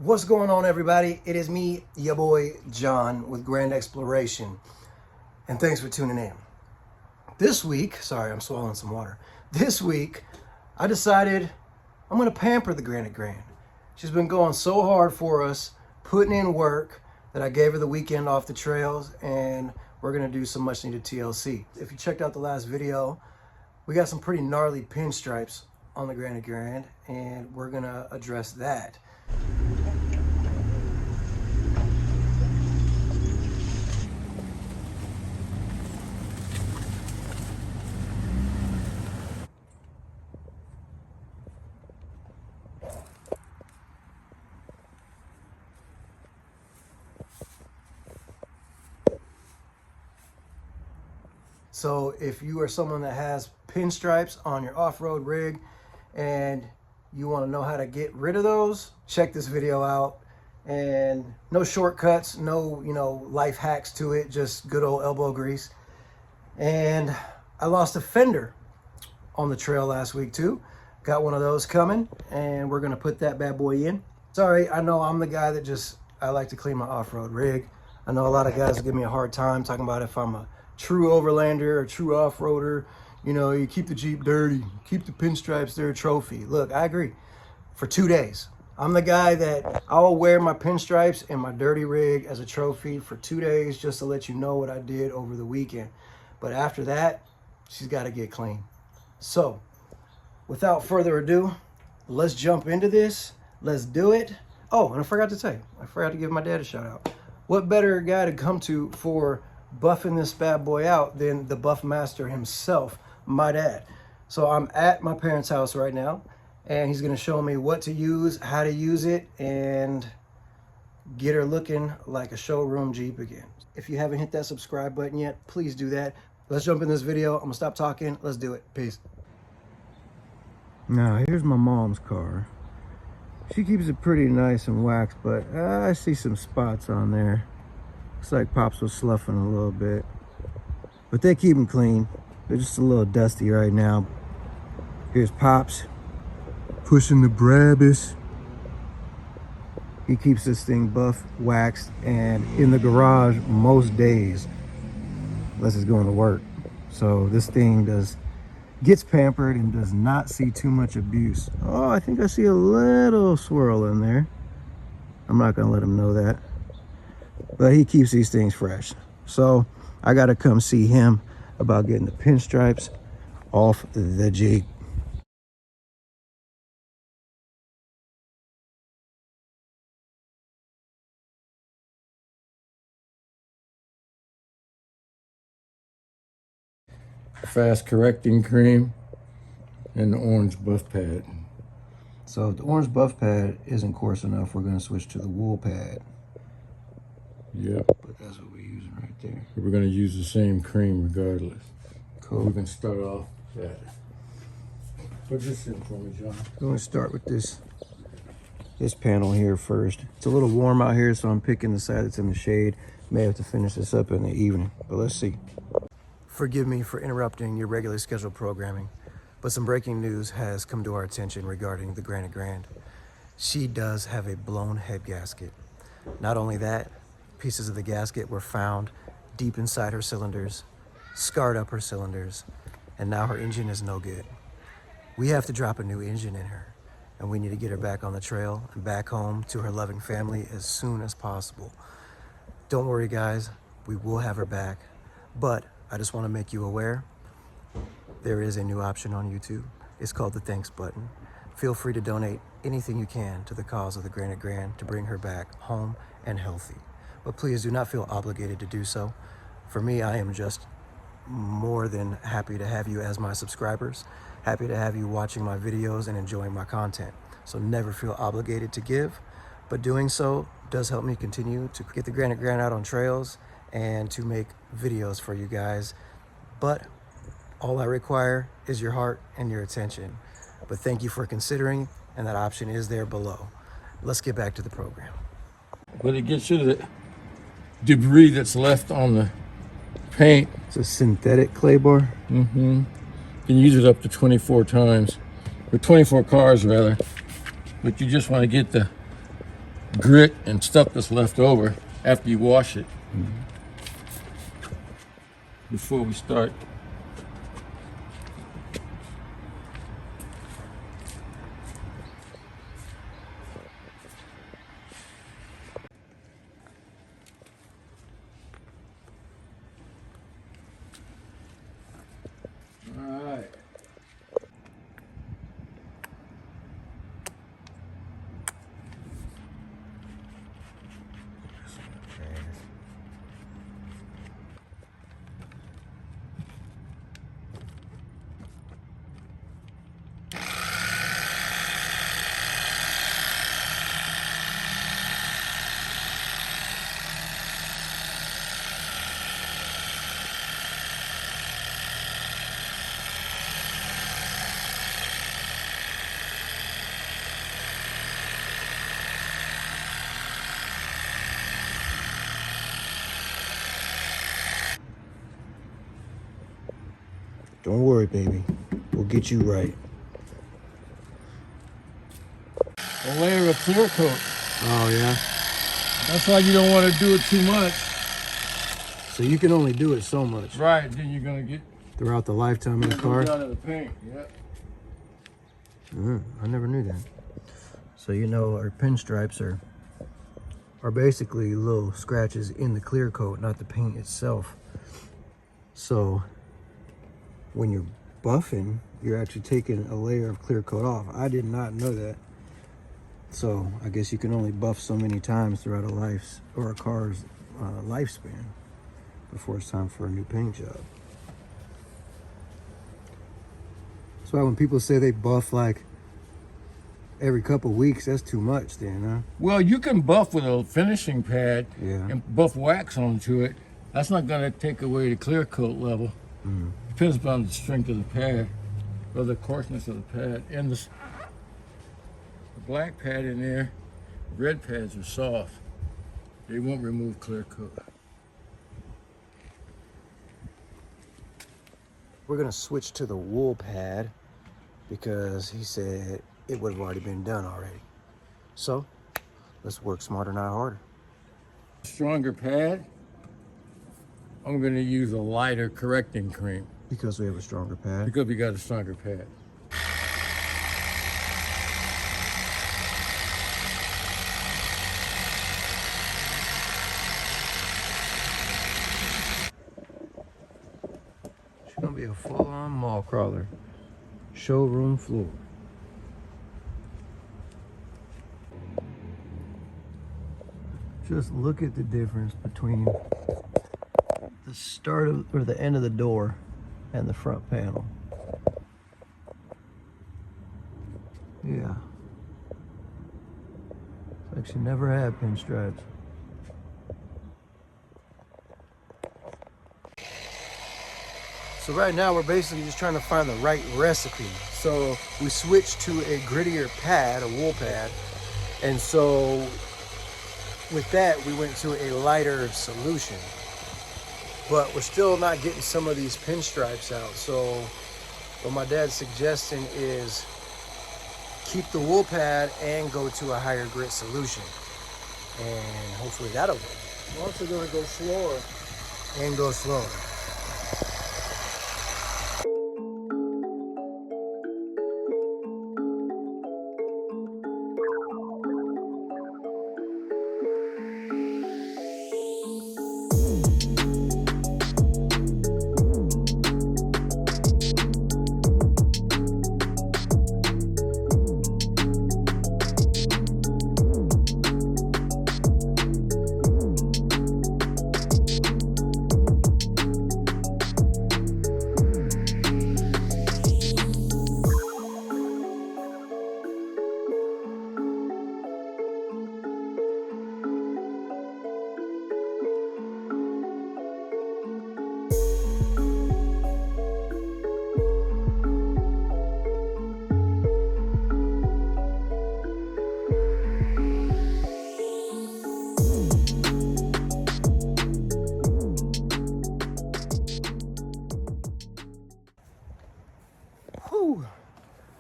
What's going on, everybody? It is me, your boy John with Grand Exploration, and thanks for tuning in. This week, sorry, I'm swallowing some water. This week, I decided I'm gonna pamper the Grand. She's been going so hard for us, putting in work, that I gave her the weekend off the trails, and we're gonna do some much needed TLC. If you checked out the last video, we got some pretty gnarly pinstripes on the Grand, and we're gonna address that. So if you are someone that has pinstripes on your off-road rig and you want to know how to get rid of those, check this video out. And no shortcuts, no, life hacks to it, just good old elbow grease. And I lost a fender on the trail last week too. Got one of those coming, and we're gonna put that bad boy in. Sorry, I know I'm the guy that I like to clean my off-road rig. I know a lot of guys give me a hard time talking about if I'm a true overlander or true off-roader. You keep the Jeep dirty, keep the pinstripes, they're a trophy. Look, I agree. For 2 days, I'm the guy that I'll wear my pinstripes and my dirty rig as a trophy for 2 days just to let you know what I did over the weekend. But after that, she's got to get clean. So without further ado, let's jump into this. Let's do it. Oh, and I forgot to give my dad a shout out. What better guy to come to for buffing this bad boy out than the buff master himself, my dad. So I'm at my parents' house right now, and he's gonna show me what to use, how to use it, and get her looking like a showroom Jeep again. If you haven't hit that subscribe button yet, please do that. Let's jump in this video. I'm gonna stop talking. Let's do it. Peace. Now, here's my mom's car. She keeps it pretty nice and waxed, but I see some spots on there. Looks like Pops was sloughing a little bit, but they keep them clean. They're just a little dusty right now. Here's Pops pushing the Brabus. He keeps this thing buff, waxed, and in the garage most days, unless it's going to work. So this thing gets pampered and does not see too much abuse. Oh, I think I see a little swirl in there. I'm not gonna let him know that. But he keeps these things fresh. So I gotta come see him about getting the pinstripes off the Jeep. Fast correcting cream and the orange buff pad. So if the orange buff pad isn't coarse enough, we're gonna switch to the wool pad. Yep. But that's what we're using right there. We're gonna use the same cream regardless. Cool. We can start off that. Put this in for me, John. I'm gonna start with this panel here first. It's a little warm out here, so I'm picking the side that's in the shade. May have to finish this up in the evening, but let's see. Forgive me for interrupting your regularly scheduled programming, but some breaking news has come to our attention regarding the Grand. She does have a blown head gasket. Not only that, pieces of the gasket were found deep inside her cylinders, scarred up her cylinders, and now her engine is no good. We have to drop a new engine in her, and we need to get her back on the trail and back home to her loving family as soon as possible. Don't worry, guys, we will have her back, but I just want to make you aware, there is a new option on YouTube. It's called the thanks button. Feel free to donate anything you can to the cause of the Grand to bring her back home and healthy. But please do not feel obligated to do so. For me, I am just more than happy to have you as my subscribers, happy to have you watching my videos and enjoying my content. So never feel obligated to give, but doing so does help me continue to get the Grand out on trails and to make videos for you guys. But all I require is your heart and your attention. But thank you for considering, and that option is there below. Let's get back to the program. But it gets rid of the debris that's left on the paint. It's a synthetic clay bar. Mm-hmm. You can use it up to 24 times, or 24 cars rather. But you just want to get the grit and stuff that's left over after you wash it. Before we start. All right. Don't worry, baby. We'll get you right. A layer of clear coat. Oh, yeah? That's why you don't want to do it too much. So you can only do it so much. Right, then you're going to get Throughout the lifetime of the car? down to the paint, yep. I never knew that. So you know our pinstripes are basically little scratches in the clear coat, not the paint itself. So when you're buffing, you're actually taking a layer of clear coat off. I did not know that. So I guess you can only buff so many times throughout a car's lifespan before it's time for a new paint job. That's why when people say they buff like every couple weeks, that's too much then, huh? Well, you can buff with a finishing pad and buff wax onto it. That's not going to take away the clear coat level. Depends upon the strength of the pad or the coarseness of the pad. And the black pad in there, red pads are soft. They won't remove clear coat. We're gonna switch to the wool pad because he said it would have already been done already. So let's work smarter, not harder. Stronger pad, I'm going to use a lighter correcting cream Because we have a stronger pad. because we got a stronger pad. It's gonna be a full-on mall crawler. Showroom floor. Just look at the difference between the start of, or the end of the door and the front panel. Yeah. Actually never had pinstripes. So right now we're basically just trying to find the right recipe. So we switched to a grittier pad, a wool pad. And so with that, we went to a lighter solution. But we're still not getting some of these pinstripes out. So what my dad's suggesting is keep the wool pad and go to a higher grit solution. And hopefully that'll work. I'm also going to go slower. And go slower.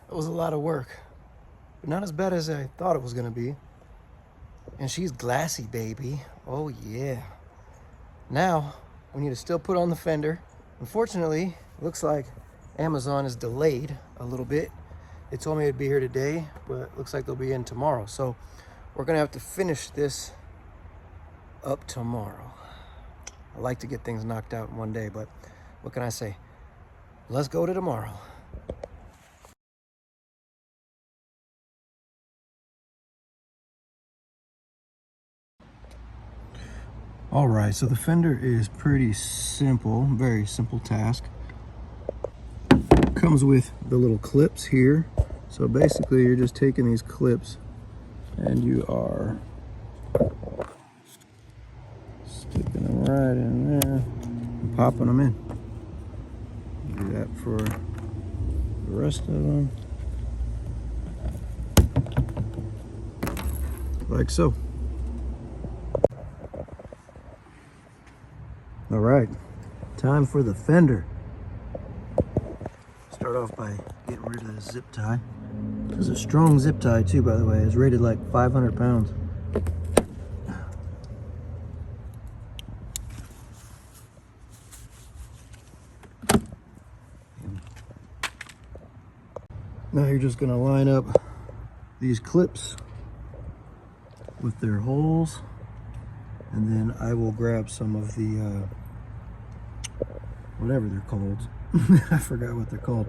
That was a lot of work, but not as bad as I thought it was gonna be. And she's glassy, baby. Oh yeah. Now we need to still put on the fender. Unfortunately, looks like Amazon is delayed a little bit. They told me it'd be here today, but looks like they'll be in tomorrow. So we're gonna have to finish this up tomorrow. I like to get things knocked out in one day, but what can I say? Let's go to tomorrow. All right, so the fender is pretty simple, very simple task. Comes with the little clips here. So basically you're just taking these clips and you are sticking them right in there and popping them in. Do that for the rest of them. Like so. All right, time for the fender. Start off by getting rid of the zip tie. It's a strong zip tie too, by the way. It's rated like 500 pounds. Now you're just gonna line up these clips with their holes, and then I will grab some of the whatever they're called. I forgot what they're called.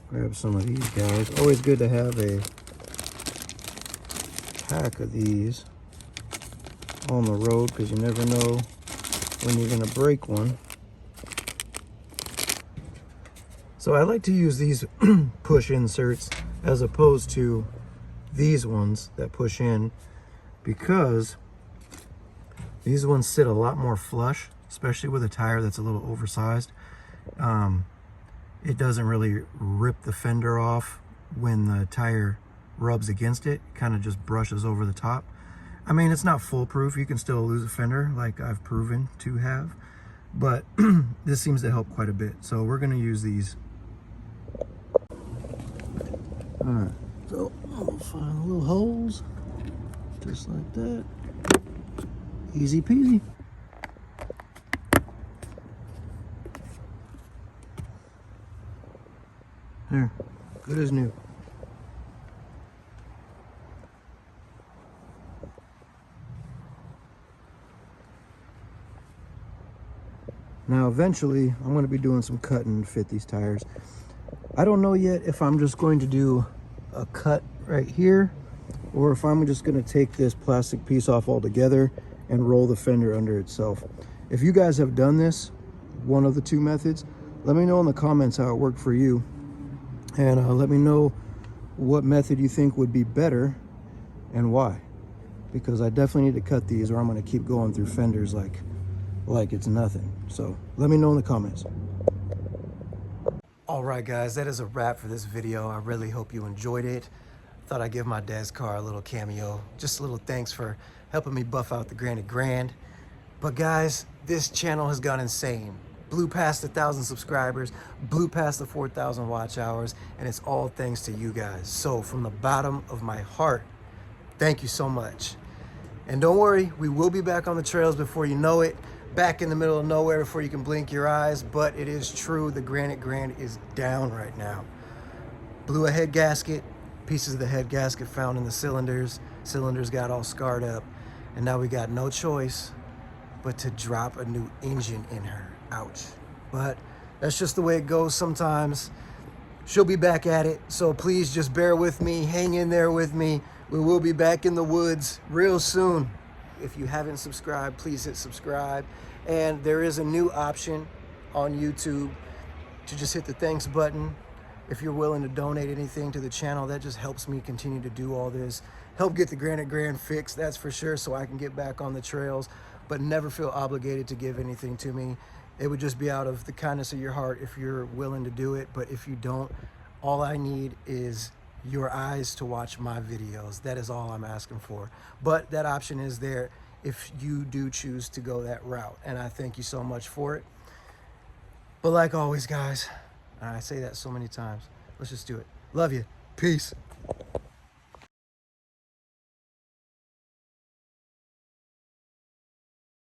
Grab some of these guys. Always good to have a pack of these on the road because you never know when you're gonna break one. So I like to use these push inserts as opposed to these ones that push in, because these ones sit a lot more flush, especially with a tire that's a little oversized. It doesn't really rip the fender off when the tire rubs against it. It kind of just brushes over the top. I mean, it's not foolproof. You can still lose a fender like I've proven to have, but this seems to help quite a bit. So we're gonna use these. All right, so I'll find little holes, just like that. Easy peasy. There, good as new. Now eventually I'm going to be doing some cutting to fit these tires. I don't know yet if I'm just going to do a cut right here or if I'm just going to take this plastic piece off altogether and roll the fender under itself. If you guys have done this, one of the two methods, let me know in the comments how it worked for you, and let me know what method you think would be better and why, because I definitely need to cut these or I'm going to keep going through fenders like it's nothing. So let me know in the comments. All right guys, that is a wrap for this video. I really hope you enjoyed it. Thought I'd give my dad's car a little cameo. Just a little thanks for helping me buff out the Grand. But guys, this channel has gone insane. Blew past 1,000 subscribers, blew past the 4,000 watch hours, and it's all thanks to you guys. So from the bottom of my heart, thank you so much. And don't worry, we will be back on the trails before you know it. Back in the middle of nowhere before you can blink your eyes, but it is true, the Grand is down right now. Blew a head gasket, pieces of the head gasket found in the cylinders. Cylinders got all scarred up, and now we got no choice but to drop a new engine in her. Ouch. But that's just the way it goes sometimes. She'll be back at it, so please just bear with me, hang in there with me. We will be back in the woods real soon. If you haven't subscribed, please hit subscribe. And there is a new option on YouTube to just hit the thanks button. If you're willing to donate anything to the channel, that just helps me continue to do all this. Help get the Grand fixed, that's for sure, so I can get back on the trails. But never feel obligated to give anything to me. It would just be out of the kindness of your heart if you're willing to do it. But if you don't, all I need is your eyes to watch my videos. That is all I'm asking for. But that option is there if you do choose to go that route. And I thank you so much for it. But like always, guys, and I say that so many times, let's just do it. Love you. Peace.